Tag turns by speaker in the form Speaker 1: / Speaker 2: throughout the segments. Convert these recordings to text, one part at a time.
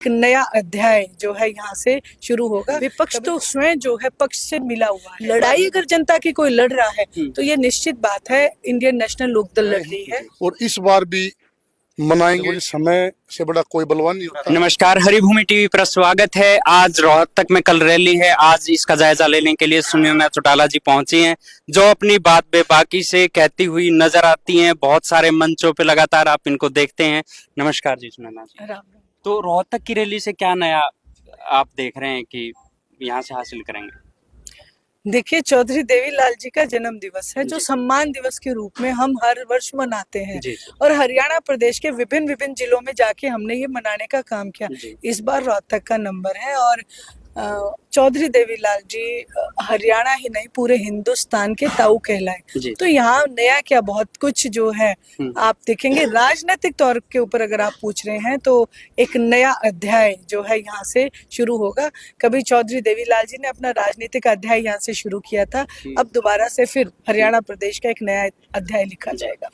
Speaker 1: एक नया अध्याय जो है यहाँ से शुरू होगा। विपक्ष तो स्वयं जो है पक्ष से मिला हुआ है। लड़ाई अगर जनता की कोई लड़ रहा है तो ये निश्चित बात है इंडियन नेशनल लोकदल लड़ रही है
Speaker 2: और इस बार भी मनाएंगे। समय से बड़ा कोई बलवान नहीं होता।
Speaker 3: नमस्कार, हरिभूमि टीवी पर स्वागत है। आज रोहतक में कल रैली है। आज इसका जायजा लेने के लिए सुनैना चौटाला जी पहुंची हैं, जो अपनी बात बेबाकी से कहती हुई नजर आती हैं। बहुत सारे मंचों पे लगातार आप इनको देखते हैं। नमस्कार जी सुनैना जी।
Speaker 1: राम।
Speaker 3: तो रोहतक की रैली से क्या नया आप देख रहे हैं कि यहाँ से हासिल करेंगे?
Speaker 1: देखिए, चौधरी देवीलाल जी का जन्म दिवस है जो
Speaker 3: जी।
Speaker 1: सम्मान दिवस के रूप में हम हर वर्ष मनाते हैं
Speaker 3: जी।
Speaker 1: और हरियाणा प्रदेश के विभिन्न विभिन्न जिलों में जाके हमने ये मनाने का काम किया।
Speaker 3: जी।
Speaker 1: इस बार रोहतक का नंबर है और चौधरी देवीलाल जी हरियाणा ही नहीं पूरे हिंदुस्तान के ताऊ कहलाए।
Speaker 3: जी।
Speaker 1: तो यहाँ नया क्या, बहुत कुछ जो है आप देखेंगे। राजनीतिक तौर के ऊपर अगर आप पूछ रहे हैं तो एक नया अध्याय जो है यहाँ से शुरू होगा। कभी चौधरी देवीलाल जी ने अपना राजनीतिक अध्याय यहाँ से शुरू किया था, अब दोबारा से फिर हरियाणा प्रदेश का एक नया अध्याय लिखा जाएगा।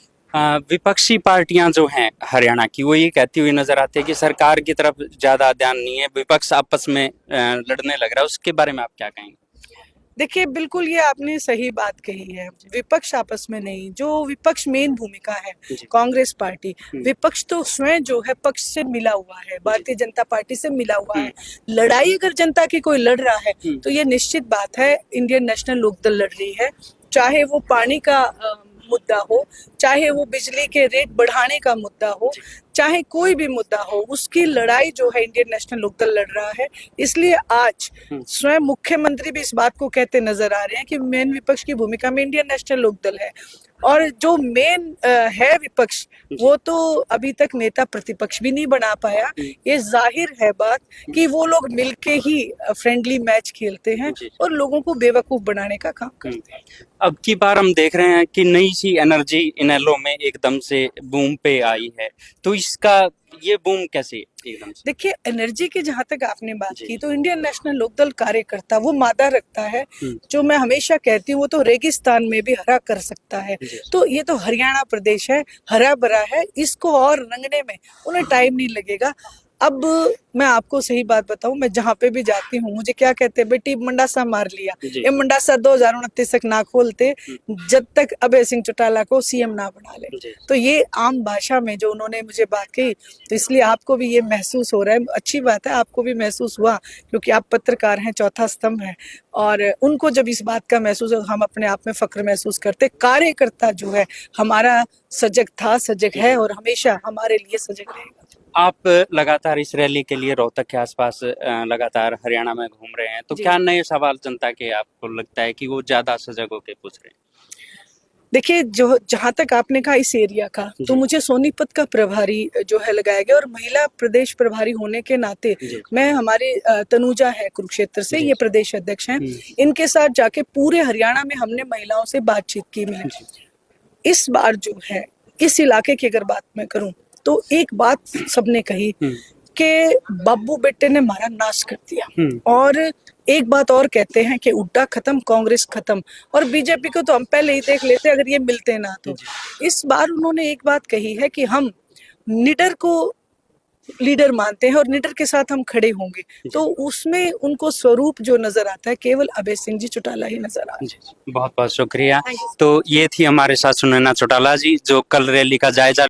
Speaker 3: विपक्षी पार्टियां जो हैं हरियाणा की, वो ये कहती हुई नजर आती है कि सरकार की तरफ ज्यादा ध्यान नहीं है, विपक्ष आपस में लड़ने लग रहा है। उसके बारे में आप क्या कहेंगे?
Speaker 1: देखिए, बिल्कुल ये आपने सही बात कही है। विपक्ष आपस में नहीं, जो विपक्ष मेन भूमिका है कांग्रेस पार्टी। विपक्ष तो स्वयं जो है पक्ष से मिला हुआ है, भारतीय जनता पार्टी से मिला हुआ है। लड़ाई अगर जनता की कोई लड़ रहा है तो ये निश्चित बात है इंडियन नेशनल लोकदल लड़ रही है। चाहे वो पानी का मुद्दा हो, चाहे वो बिजली के रेट बढ़ाने का मुद्दा हो, चाहे कोई भी मुद्दा हो, उसकी लड़ाई जो है इंडियन नेशनल लोकदल लड़ रहा है। इसलिए आज स्वयं मुख्यमंत्री भी इस बात को कहते नजर आ रहे हैं कि मेन विपक्ष की भूमिका में इंडियन नेशनल लोकदल है और जो मेन है विपक्ष वो तो अभी तक नेता प्रतिपक्ष भी नहीं बना पाया। ये जाहिर है बात कि वो लोग मिलके ही फ्रेंडली मैच खेलते हैं और लोगों को बेवकूफ बनाने का काम करते हैं।
Speaker 3: अब की बार हम देख रहे हैं कि नई सी एनर्जी इनेलो में एकदम से बूम पे आई है, तो इसका ये बूम कैसे एकदम से? देखिए,
Speaker 1: एनर्जी की जहां तक आपने बात की तो इंडियन नेशनल लोकदल कार्यकर्ता वो मादा रखता है जो मैं हमेशा कहती हूँ, वो तो रेगिस्तान में भी हरा कर सकता है। तो ये तो हरियाणा प्रदेश है, हरा भरा है, इसको और रंगने में उन्हें टाइम नहीं लगेगा। अब मैं आपको सही बात बताऊं, मैं जहां पे भी जाती हूँ मुझे क्या कहते हैं, बेटी मंडासा मार लिया। ये मंडासा 2029 तक ना खोलते जब तक अभय सिंह चौटाला को सीएम ना बना ले। तो ये आम भाषा में जो उन्होंने मुझे बात कही, तो इसलिए आपको भी ये महसूस हो रहा है। अच्छी बात है, आपको भी महसूस हुआ क्योंकि आप पत्रकार हैं, चौथा स्तंभ है और उनको जब इस बात का महसूस हो, हम अपने आप में फक्र महसूस करते। कार्यकर्ता जो है हमारा सजग था, सजग है और हमेशा हमारे लिए सजग रहेगा।
Speaker 3: आप लगातार इस रैली के लिए रोहतक के आसपास लगातार हरियाणा में घूम रहे हैं, तो क्या नए सवाल जनता के आपको लगता है कि वो ज्यादा सजग होकर पूछ रहे हैं?
Speaker 1: देखिए, जो जहां तक आपने कहा इस एरिया का, तो मुझे सोनीपत का प्रभारी जो है लगाया गया और महिला प्रदेश प्रभारी होने के नाते मैं हमारे तनुजा है कुरुक्षेत्र से, ये प्रदेश अध्यक्ष हैं, इनके साथ जाके पूरे हरियाणा में हमने महिलाओं से बातचीत की। मिली इस बार जो है इस इलाके की अगर बात मैं करूं तो एक बात सबने कही कि बाबू बेटे ने हमारा नाश कर दिया और एक बात और कहते हैं कि उड्डा खत्म, कांग्रेस खत्म। और बीजेपी को तो हम पहले ही देख लेते अगर ये मिलते ना। तो इस बार उन्होंने एक बात कही है कि हम निडर को लीडर मानते हैं और निडर के साथ हम खड़े होंगे। तो उसमें उनको स्वरूप जो नजर आता है केवल अभय सिंह जी चौटाला ही नजर आता है।
Speaker 3: बहुत बहुत शुक्रिया। तो ये थी हमारे साथ सुनैना चौटाला जी, जो कल रैली का जायजा